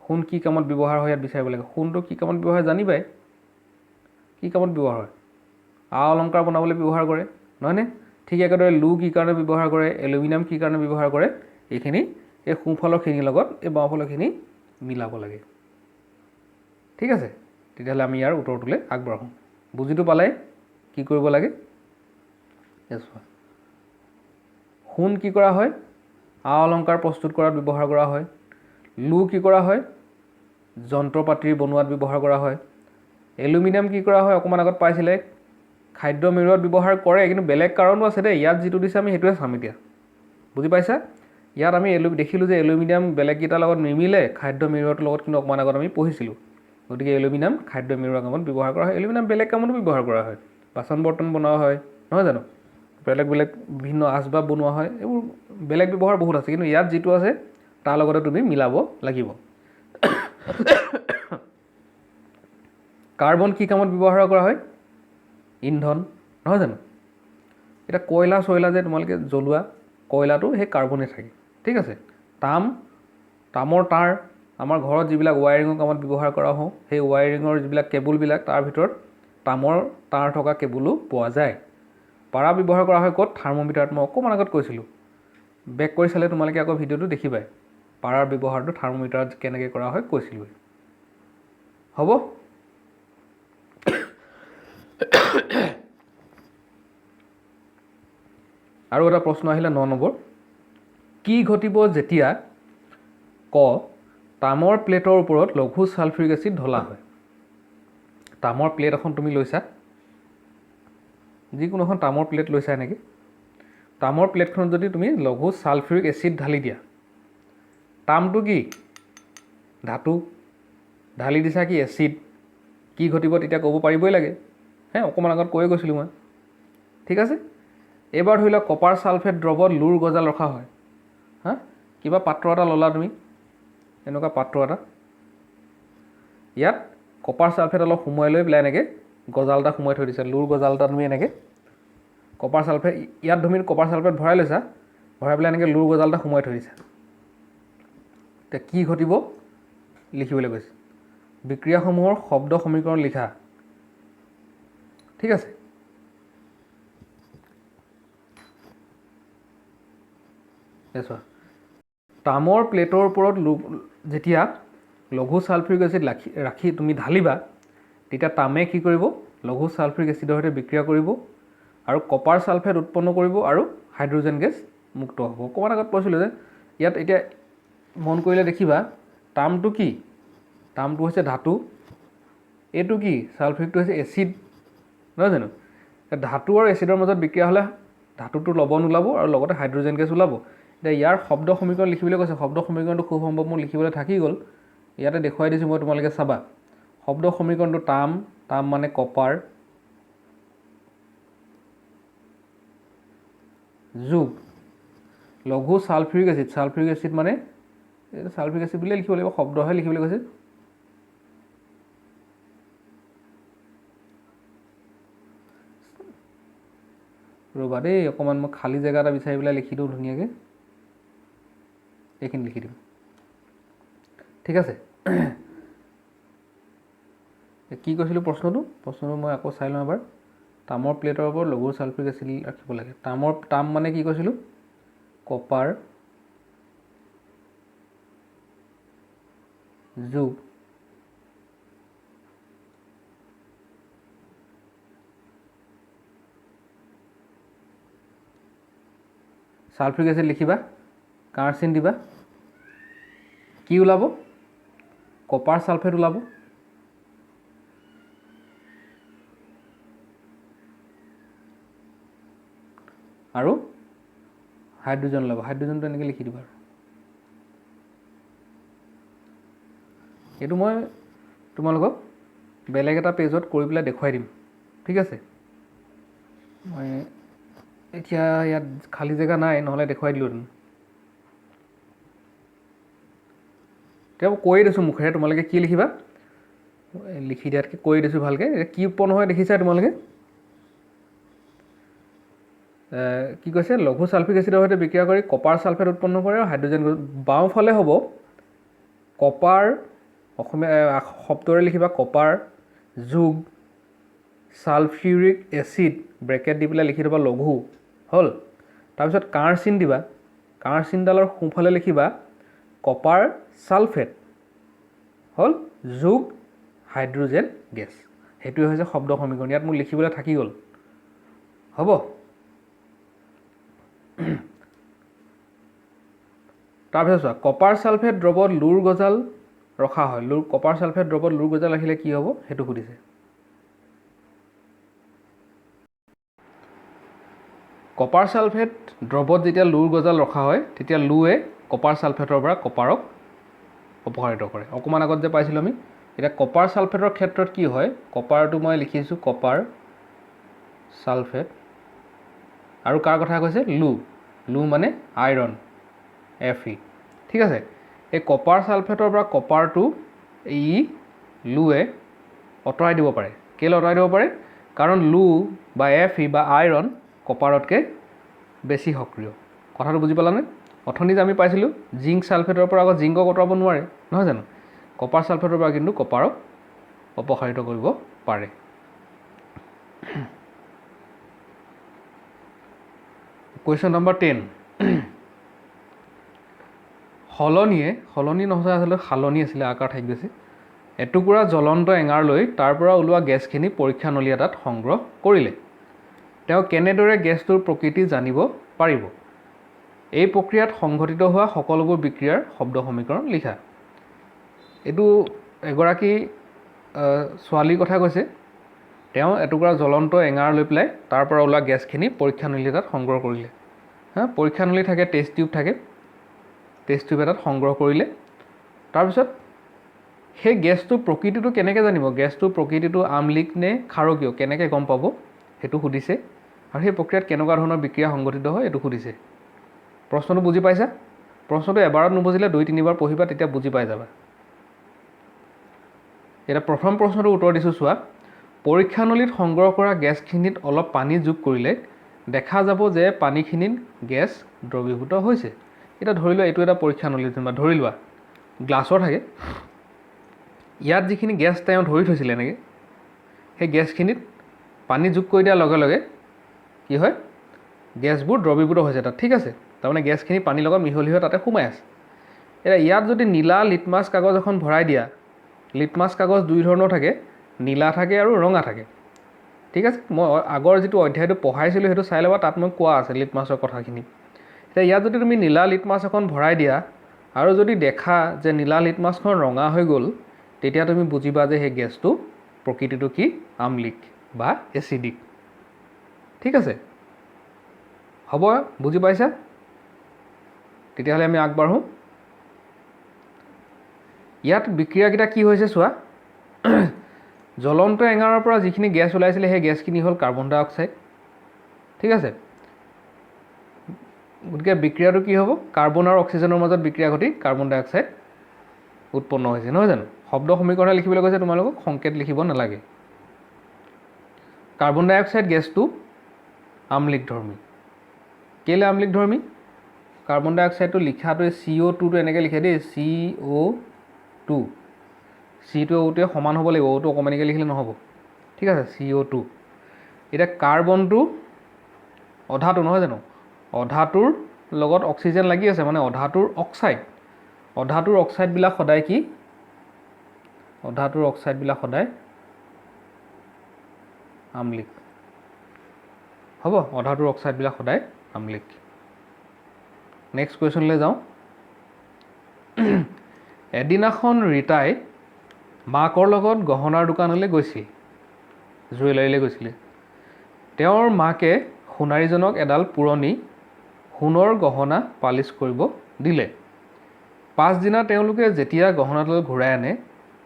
সোণ কি কামত ব্যৱহাৰ হয় ইয়াত বিচাৰিব লাগে। সোণটো কি কামত ব্যৱহাৰ হয় জানিবাই। কি কামত ব্যৱহাৰ হয়? আ অলংকাৰ বনাবলৈ ব্যৱহাৰ কৰে, নহয়নে? ঠিক একেদৰে লো কি কাৰণে ব্যৱহাৰ কৰে, এলুমিনিয়াম কি কাৰণে ব্যৱহাৰ কৰে, এইখিনি এই সোঁফালৰখিনিৰ লগত এই বাওঁফালৰখিনি মিলাব লাগে। ঠিক আছে, তেতিয়াহ'লে আমি ইয়াৰ উত্তৰটোলৈ আগবাঢ়োঁ। বুজিটো পালে কি কৰিব লাগে? সোণ কি কৰা হয়? আ অলংকাৰ প্ৰস্তুত কৰাত ব্যৱহাৰ কৰা হয়। লো কি কৰা হয়? যন্ত্ৰ পাতিৰ বনোৱাত ব্যৱহাৰ কৰা হয়। এলুমিনিয়াম কি কৰা হয়? অকণমান আগত পাইছিলে, খাদ্য মেৰুৱাত ব্যৱহাৰ কৰে, কিন্তু বেলেগ কাৰণো আছে দেই। ইয়াত যিটো দিছে আমি সেইটোৱে চাম এতিয়া। বুজি পাইছা? ইয়াত আমি দেখিলোঁ যে এলুমিনিয়াম বেলেগকেইটাৰ লগত নিমিলে, খাদ্য মেৰুৱাটোৰ লগত কিন্তু অকণমান আগত আমি পঢ়িছিলোঁ। গতিকে এলুমিনিয়াম খাদ্য মেৰুৱা কামত ব্যৱহাৰ কৰা হয়। এলুমিনিয়াম বেলেগ কামতো ব্যৱহাৰ কৰা হয়, বাচন বৰ্তন বনোৱা হয়, নহয় জানো? বেলেগ বেলেগ বিভিন্ন আচবাব বনোৱা হয়, এইবোৰ বেলেগ ব্যৱহাৰ বহুত আছে, কিন্তু ইয়াত যিটো আছে তাৰ লগতে তুমি মিলাব লাগিব। কাৰ্বন কি কামত ব্যৱহাৰ কৰা হয়? ইন্ধন, নহয় জানো? এতিয়া কয়লা চয়লা যে তোমালোকে জ্বলোৱা, কয়লাটো সেই কাৰ্বনে থাকে। ঠিক আছে। তামৰ তাঁৰ, আমাৰ ঘৰত যিবিলাক ৱায়াৰিঙৰ কামত ব্যৱহাৰ কৰা হওঁ, সেই ৱায়াৰিঙৰ যিবিলাক কেবুলবিলাক তাৰ ভিতৰত তামৰ তাঁৰ থকা কেবুলো পোৱা যায়। পাৰা ব্যৱহাৰ কৰা হয় ক'ত? থাৰ্মোমিটাৰত। মই অকণমান আগত কৈছিলোঁ, বেক কৰি চালে তোমালোকে আকৌ ভিডিঅ'টো দেখিবাই। পাৰাৰ ব্যৱহাৰটো থাৰ্মোমিটাৰত কেনেকৈ কৰা হয় কৈছিলোঁ। হ'ব? আৰু এটা প্ৰশ্ন আহিলে 9 নম্বৰ। কি ঘটিব যেতিয়া তামৰ প্লেটৰ ওপৰত লঘু ছালফিউৰিক এচিড ঢলা হয়? তামৰ প্লেট এখন তুমি লৈছা, যিকোনো এখন তামৰ প্লেট লৈছা এনেকৈ। তামৰ প্লেটখনত যদি তুমি লঘু ছালফিউৰিক এচিড ঢালি দিয়া, তামটো কি? ধাতু। ঢালি দিছা কি? এচিড। কি ঘটিব তেতিয়া ক'ব পাৰিবই লাগে। অকণমান আগত কৈ গৈছিলোঁ মই। ঠিক আছে। এইবাৰ ধৰি লওক কপাৰ ছালফেট দ্ৰৱত লুৰ গজাল ৰখা হয়। কিবা পাত্ৰ এটা ল'লা তুমি, এনেকুৱা পাত্ৰ এটা, ইয়াত কপাৰ ছালফেট অলপ সোমোৱাই লৈ পেলাই এনেকৈ গজাল এটা সোমোৱাই থৈ দিছা, লুৰ গজাল এটা তুমি এনেকৈ কপাৰ ছালফেট, ইয়াত তুমি কপাৰ ছালফেট ভৰাই লৈছা, ভৰাই পেলাই এনেকৈ লুৰ গজাল এটা সোমোৱাই থৈ দিছা। এতিয়া কি ঘটিব লিখিবলৈ কৈছে। বিক্ৰিয়াসমূহৰ শব্দ সমীকৰণ লিখা। ঠিক আছে। তামৰ প্লেটৰ ওপৰত যেতিয়া লঘু ছালফিউৰিক এচিড ৰাখি তুমি ঢালিবা, তেতিয়া তামে কি কৰিব? লঘু ছালফিউৰিক এচিডৰ সৈতে বিক্ৰিয়া কৰিব আৰু কপাৰ ছালফেট উৎপন্ন কৰিব আৰু হাইড্ৰজেন গেছ মুক্ত হ'ব। অকণমান আগত কৈছিলোঁ যে ইয়াত এতিয়া মন কৰিলে দেখিবা টাৰ্মটো কি টাৰ্মটো হৈছে ধাতু এইটো কি ছালফিউৰিকটো হৈছে এচিড নহয় জানো ধাতু আৰু এচিডৰ মাজত বিক্ৰিয়া হ'লে ধাতুটো লৱণ ওলাব আৰু লগতে হাইড্ৰজেন গেছ ওলাব এতিয়া ইয়াৰ শব্দ সমীকৰণ লিখিবলৈ কৈছে শব্দ সমীকৰণটো খুব সম্ভৱ মোৰ লিখিবলৈ থাকি গ'ল ইয়াতে দেখুৱাই দিছোঁ মই তোমালোকে চাবা শব্দ সমীকৰণটো টাৰ্ম মানে কপাৰ যোগ লঘু ছালফিউৰিক এচিড মানে ছালফিউৰিক এচিড বুলিয়ে লিখিব লাগিব শব্দহে লিখিবলৈ কৈছে ৰ'বা দেই অকণমান মই খালী জেগা এটা বিচাৰি পেলাই লিখি দিওঁ ধুনীয়াকৈ এইখিনি লিখি দিম ঠিক আছে কি কৈছিলোঁ প্ৰশ্নটো মই আকৌ চাই লওঁ এবাৰ তামৰ প্লেটৰ ওপৰত লঘু ছালফিউৰিক এচিড ৰাখিব লাগে তাম মানে কি কৈছিলোঁ কপাৰ যোগ ছালফিউৰিক এচিড লিখিবা কাৰ চিন দিবা কি ওলাব কপাৰ ছালফেট ওলাব আৰু হাইড্ৰজেন ওলাব হাইড্ৰজেনটো এনেকৈ লিখি দিবা এইটো মই তোমালোকক বেলেগ এটা পেজত কৰি পেলাই দেখুৱাই দিম ঠিক আছে মই এতিয়া ইয়াত খালী জেগা নাই নহ'লে দেখুৱাই দিলোঁহেঁতেন এতিয়া কৈ দিছোঁ মুখেৰে তোমালোকে কি লিখিবা লিখি দিয়াতকৈ কৈ দিছোঁ ভালকৈ এতিয়া কি উৎপন্ন হয় দেখিছা তোমালোকে কি কৈছে লঘু ছালফিক এচিডৰ সৈতে বিক্ৰিয়া কৰি কপাৰ ছালফেট উৎপন্ন কৰে আৰু হাইড্ৰজেন বাওঁফালে হ'ব কপাৰ অসমীয়া শব্দৰে লিখিবা কপাৰ যোগ ছালফিউৰিক এচিড ব্ৰেকেট দি পেলাই লিখি থ'বা লঘু হ'ল তাৰপিছত কাৰ চিন দিবা কাৰ চিনডালৰ সোঁফালে লিখিবা কপাৰ ছালফেট হ'ল যোগ হাইড্ৰজেন গেছ সেইটোৱে হৈছে শব্দ সমীকৰণ ইয়াত মোৰ লিখিবলৈ থাকি গ'ল হ'ব তাৰপিছত চোৱা কপাৰ ছালফেট দ্ৰৱত লুৰ গজাল ৰখা হয় কপাৰ ছালফেট দ্ৰৱত লুৰ গজাল ৰাখিলে কি হ'ব সেইটো সুধিছে কপাৰ ছালফেট দ্ৰৱত যেতিয়া লুৰ গজাল ৰখা হয় তেতিয়া লুৱে কপাৰ ছালফেটৰ পৰা কপাৰক অপসাৰিত কৰে অকণমান আগত যে পাইছিলোঁ আমি এতিয়া কপাৰ ছালফেটৰ ক্ষেত্ৰত কি হয় কপাৰটো মই লিখিছোঁ কপাৰ ছালফেট আৰু কাৰ কথা কৈছে লু মানে আইৰণ Fe ঠিক আছে এই কপাৰ ছালফেটৰ পৰা কপাৰটো লুৱে আঁতৰাই দিব পাৰে কেলৈ আঁতৰাই দিব পাৰে কাৰণ লু বা Fe বা আইৰণ কপাৰতকৈ বেছি সক্ৰিয় কথাটো বুজি পালানে অথনি যে আমি পাইছিলোঁ জিংক ছালফেটৰ পৰা আকৌ জিংকক আঁতৰাব নোৱাৰে নহয় জানো কপাৰ ছালফেটৰ পৰা কিন্তু কপাৰক অপসাৰিত কৰিব পাৰে কুৱেশ্যন নম্বৰ 10 সলনি নহয় আচলতে সালনি আছিলে আকাৰ ঠাইত গৈছে এটুকুৰা জ্বলন্ত এঙাৰ লৈ তাৰ পৰা ওলোৱা গেছখিনি পৰীক্ষা নলী এটাত সংগ্ৰহ কৰিলে তেওঁ কেনেদৰে গেছটোৰ প্ৰকৃতি জানিব পাৰিব এই প্ৰক্ৰিয়াত সংঘটিত হোৱা সকলোবোৰ বিক্ৰিয়াৰ শব্দ সমীকৰণ লিখা এইটো এগৰাকী ছোৱালীৰ কথা কৈছে তেওঁ এটুকুৰা জ্বলন্ত এঙাৰ লৈ পেলাই তাৰ পৰা ওলোৱা গেছখিনি পৰীক্ষা নলী এটাত সংগ্ৰহ কৰিলে পৰীক্ষা নলী থাকে টেষ্ট টিউব এটাত সংগ্ৰহ কৰিলে তাৰপিছত সেই গেছটোৰ প্ৰকৃতিটো কেনেকৈ জানিব গেছটোৰ প্ৰকৃতিটো আমলিক নে ক্ষাৰকীয় কেনেকৈ গম পাব সেইটো সুধিছে আৰু সেই প্ৰক্ৰিয়াত কেনেকুৱা ধৰণৰ বিক্ৰিয়া সংঘটিত হয় এইটো সুধিছে প্ৰশ্নটো বুজি পাইছা প্ৰশ্নটো এবাৰত নুবুজিলে 2-3 বাৰ পঢ়িবা তেতিয়া বুজি পাই যাবা এটা প্ৰথম প্ৰশ্নটো উত্তৰ দিছোঁ চোৱা পৰীক্ষা নলীত সংগ্ৰহ কৰা গেছখিনিত অলপ পানী যোগ কৰিলে দেখা যাব যে পানীখিনিত গেছ দ্ৰৱীভূত হৈছে এটা ধৰি লোৱা এইটো এটা পৰীক্ষা নলী যেনিবা ধৰি লোৱা গ্লাছৰ থাকে ইয়াত যিখিনি গেছ তেওঁ ধৰি থৈছিলে এনেকৈ সেই গেছখিনিত পানী যোগ কৰি দিয়াৰ লগে লগে কি হয় গেছবোৰ দ্ৰৱীভূত হৈছে তাত ঠিক আছে তাৰমানে গেছখিনি পানীৰ লগত মিহলি হৈ তাতে সোমাই আছে এতিয়া ইয়াত যদি নীলা লিটমাছ কাগজ এখন ভৰাই দিয়া লিটমাছ কাগজ দুই ধৰণৰ থাকে নীলা থাকে আৰু ৰঙা থাকে ঠিক আছে মই আগৰ যিটো অধ্যায়টো পঢ়াইছিলোঁ সেইটো চাই ল'বা তাত মই কোৱা আছে লিটমাছৰ কথাখিনি এতিয়া ইয়াত যদি তুমি নীলা লিটমাছ এখন ভৰাই দিয়া আৰু যদি দেখা যে নীলা লিটমাছখন ৰঙা হৈ গ'ল তেতিয়া তুমি বুজিবা যে সেই গেছটো প্ৰকৃতিটো কি আম্লিক বা এচিডিক ঠিক আছে হ'ব বুজি পাইছা তেতিয়াহ'লে আমি আগবাঢ়ো ইয়াত বিক্ৰিয়াকেইটা কি হৈছে চোৱা জ্বলন্ত এঙাৰৰ পৰা যিখিনি গেছ ওলাইছিলে সেই গেছখিনি হ'ল কাৰ্বন ডাই অক্সাইড ঠিক আছে গতিকে বিক্ৰিয়াটো কি হ'ব কাৰ্বন আৰু অক্সিজেনৰ মাজত বিক্ৰিয়া ঘটি কাৰ্বন ডাই অক্সাইড উৎপন্ন হৈছে নহয় জানো শব্দ সমীকৰণ লিখিবলৈ কৈছে তোমালোকক সংকেত লিখিব নালাগে কাৰ্বন ডাই অক্সাইড গেছটো আম্লিকধৰ্মী কেলে আম্লিকধৰ্মী কাৰ্বন ডাই অক্সাইডটো লিখাটো CO2 টো এনেকৈ লিখে দেই CO2 C2O2 সমান হ'ব লাগিব O2 অকমানিকৈ লিখিলে নহ'ব ঠিক আছে CO2 এতিয়া কাৰ্বনটো অধাটো নহয় জানো অধাটোৰ লগত অক্সিজেন লাগি আছে মানে অধাটোৰ অক্সাইডবিলাক সদায় কি অধাটোৰ অক্সাইডবিলাক সদায় আম্লিক হ'ব অধাটোৰ অক্সাইডবিলাক সদায় আম্লিক নেক্সট কুৱেশ্যনলৈ যাওঁ এদিনাখন ৰীতাই মাকৰ লগত গহনাৰ দোকানলৈ গৈছিল জুৱেলাৰীলৈ গৈছিলে তেওঁৰ মাকে সোণাৰীজনক এডাল পুৰণি সোণৰ গহনা পালিচ কৰিব দিলে পাছদিনা তেওঁলোকে যেতিয়া গহনাডাল ঘূৰাই আনে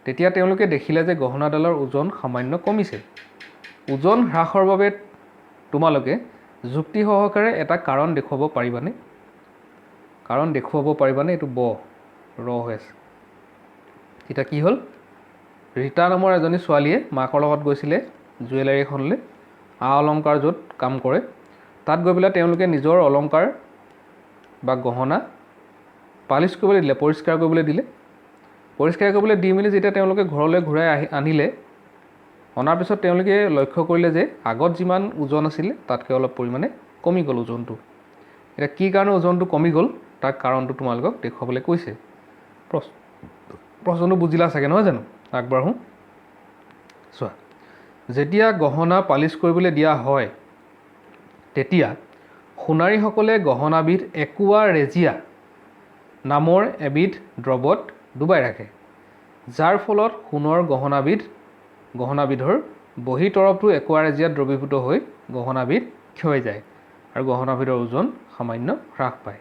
তেতিয়া তেওঁলোকে দেখিলে যে গহনাডালৰ ওজন সামান্য কমিছে ওজন হ্ৰাসৰ বাবে তোমালোকে যুক্তি সহকাৰে এটা কাৰণ দেখুৱাব পাৰিবানে এইটো ৰ হৈ আছে এটা কি হ'ল ৰীতা নামৰ এজনী ছোৱালীয়ে মাকৰ লগত গৈছিলে জুৱেলাৰী এখনলৈ অলংকাৰ য'ত কাম কৰে তাত গৈ পেলাই তেওঁলোকে নিজৰ অলংকাৰ বা গহনা পালিচ কৰিবলৈ দিলে পৰিষ্কাৰ কৰিবলৈ দি মেলি যেতিয়া তেওঁলোকে ঘৰলৈ ঘূৰাই আনিলে অনাৰ পিছত তেওঁলোকে লক্ষ্য কৰিলে যে আগত যিমান ওজন আছিলে তাতকৈ অলপ পৰিমাণে কমি গ'ল ওজনটো এতিয়া কি কাৰণে ওজনটো কমি গ'ল তাৰ কাৰণটো তোমালোকক দেখুৱাবলৈ কৈছে প্ৰশ্নটো বুজিলা চাগে নহয় জানো আগবাঢ়োঁ চোৱা যেতিয়া গহনা পালিচ কৰিবলৈ দিয়া হয় তেতিয়া সোণাৰীসকলে গহনাবিধ একুৱা ৰেজিয়া নামৰ এবিধ দ্ৰৱত ডুবাই ৰাখে যাৰ ফলত সোণৰ গহনাবিধৰ বহি তৰফটো একুৱা ৰেজিয়াত দ্ৰৱীভূত হৈ গহনাবিধ ক্ষয় যায় আৰু গহনাবিধৰ ওজন সামান্য হ্ৰাস পায়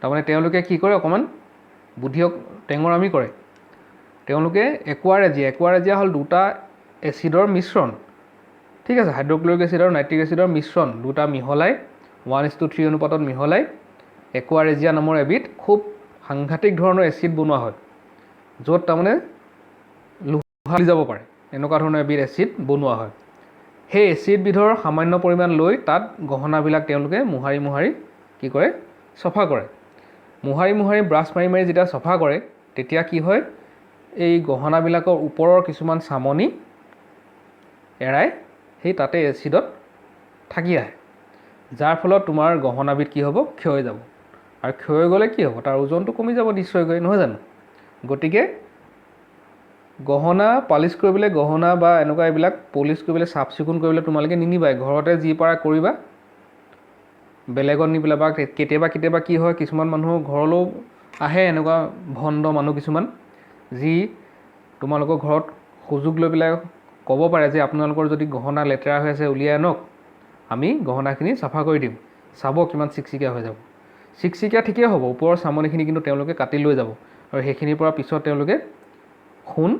তাৰমানে তেওঁলোকে কি কৰে অকণমান বুদ্ধিয়ক টেঙৰামি কৰে তেওঁলোকে একুৱা ৰেজিয়া হ'ল দুটা এচিডৰ মিশ্ৰণ ঠিক আছে হাইড্ৰক্লৰিক এচিড আৰু নাইট্ৰিক এচিডৰ মিশ্ৰণ দুটা মিহলাই 1:3 অনুপাতত মিহলাই একুৱা ৰেজিয়া নামৰ এবিধ খুব সাংঘাতিক ধৰণৰ এচিড বনোৱা হয় য'ত তাৰমানে লোহা যাব পাৰে এনেকুৱা ধৰণৰ এবিধ এচিড বনোৱা হয় সেই এচিডবিধৰ সামান্য পৰিমাণ লৈ তাত গহনাবিলাক তেওঁলোকে মোহাৰি কি কৰে চফা কৰে মোহাৰি ব্ৰাছ মাৰি যেতিয়া চফা কৰে তেতিয়া কি হয় এই গহনাবিলাকৰ ওপৰৰ কিছুমান চামনি এৰাই সেই তাতে এচিডত থাকি আহে যাৰ ফলত তোমাৰ গহনাবিধ কি হ'ব ক্ষয় যাব আৰু ক্ষয় গ'লে কি হ'ব তাৰ ওজনটো কমি যাব নিশ্চয়কৈ নহয় জানো গতিকে গহনা পালিচ কৰিবলৈ গহনা বা এনেকুৱা এইবিলাক পলিচ কৰিবলৈ চাফ চিকুণ কৰিবলৈ তোমালোকে নিনিবাই ঘৰতে যি পাৰা কৰিবা বেলেগত নি পেলাই বা কেতিয়াবা কি হয় কিছুমান মানুহ ঘৰলৈও আহে এনেকুৱা ভণ্ড মানুহ কিছুমান যি তোমালোকৰ ঘৰত সুযোগ লৈ পেলাই ক'ব পাৰে যে আপোনালোকৰ যদি গহনা লেতেৰা হৈ আছে উলিয়াই আনক আমি গহনাখিনি চাফা কৰি দিম চাব কিমান চিকচিকীয়া হৈ যাব চিকচিকীয়া ঠিকেই হ'ব ওপৰৰ চামনিখিনি কিন্তু তেওঁলোকে কাটি লৈ যাব আৰু সেইখিনিৰ পৰা পিছত তেওঁলোকে সোণ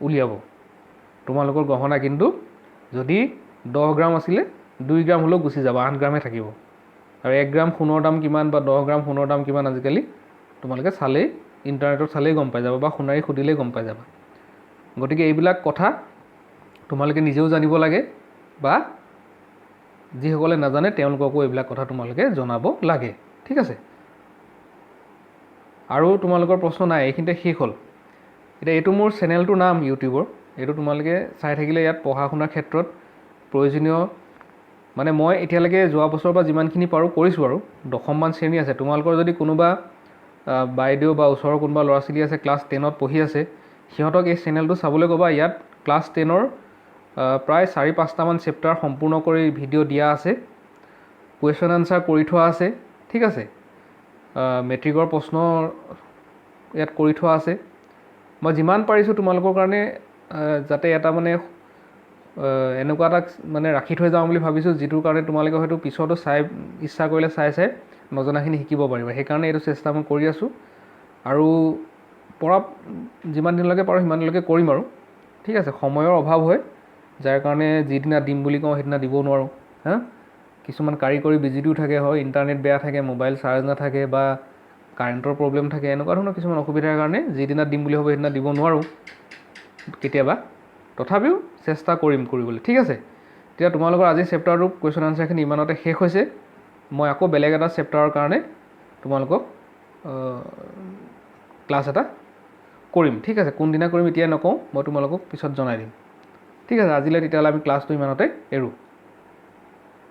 উলিয়াব তোমালোকৰ গহনা কিন্তু যদি 10 গ্ৰাম আছিলে 2 গ্ৰাম হ'লেও গুচি যাব 8 গ্ৰামহে থাকিব আৰু 1 গ্ৰাম সোণৰ দাম কিমান বা 10 গ্ৰাম সোণৰ দাম কিমান আজিকালি তোমালোকে চালেই ইণ্টাৰনেটত চালেই গম পাই যাবা বা সোণাৰী সুধিলেই গম পাই যাবা গতিকে এইবিলাক কথা তোমালোকে নিজেও জানিব লাগে বা যিসকলে নাজানে তেওঁলোককো এইবিলাক কথা তোমালোকে জনাব লাগে ঠিক আছে আৰু তোমালোকৰ প্ৰশ্ন নাই এইখিনিতে শেষ হ'ল এতিয়া এইটো মোৰ চেনেলটোৰ নাম ইউটিউবৰ এইটো তোমালোকে চাই থাকিলে ইয়াত পঢ়া শুনাৰ ক্ষেত্ৰত প্ৰয়োজনীয় মানে মই এতিয়ালৈকে যোৱা বছৰৰ পৰা যিমানখিনি পাৰোঁ কৰিছোঁ আৰু 10মান শ্ৰেণী আছে তোমালোকৰ যদি কোনোবা বাইদেউ বা ওচৰৰ কোনোবা ল'ৰা ছোৱালী আছে ক্লাছ 10ত পঢ়ি আছে সিহঁতক এই চেনেলটো চাবলৈ ক'বা ইয়াত ক্লাছ 10ৰ প্ৰায় 4-5টামান চেপ্টাৰ সম্পূৰ্ণ কৰি ভিডিঅ' দিয়া আছে কুৱেশ্যন আনচাৰ কৰি থোৱা আছে ঠিক আছে মেট্ৰিকৰ প্ৰশ্ন ইয়াত কৰি থোৱা আছে। মই যিমান পাৰিছোঁ তোমালোকৰ কাৰণে যাতে এটা মানে এনেকুৱা এটা মানে ৰাখি থৈ যাওঁ বুলি ভাবিছোঁ, যিটোৰ কাৰণে তোমালোকে হয়তো পিছতো ইচ্ছা কৰিলে চাই নজনাখিনি শিকিব পাৰিবা। সেইকাৰণে এইটো চেষ্টা মই কৰি আছোঁ আৰু পৰা যিমান দিনলৈকে পাৰোঁ সিমান দিনলৈকে কৰিম আৰু। ঠিক আছে, সময়ৰ অভাৱ হয়, যাৰ কাৰণে যিদিনা দিম বুলি কওঁ সেইদিনা দিব নোৱাৰোঁ। কিছুমান কাৰিকৰী বিজিটোও থাকে, হয় ইণ্টাৰনেট বেয়া থাকে, মোবাইল চাৰ্জ নাথাকে বা কাৰেণ্টৰ প্ৰব্লেম থাকে, এনেকুৱা ধৰণৰ কিছুমান অসুবিধাৰ কাৰণে যিদিনা দিম বুলি ভাবোঁ সেইদিনা দিব নোৱাৰোঁ কেতিয়াবা। তথাপিও চেষ্টা কৰিম কৰিবলৈ। ঠিক আছে, এতিয়া তোমালোকৰ আজি চেপ্টাৰটো কুৱেশ্যন আনচাৰখিনি ইমানতে শেষ হৈছে। মই আকৌ বেলেগ এটা চেপ্টাৰৰ কাৰণে তোমালোকক ক্লাছ এটা কৰিম। ঠিক আছে, কোনদিনা কৰিম এতিয়া নকওঁ, মই তোমালোকক পিছত জনাই দিম। ঠিক আছে, আজিলৈ তেতিয়াহ'লে আমি ক্লাছটো ইমানতে এৰোঁ।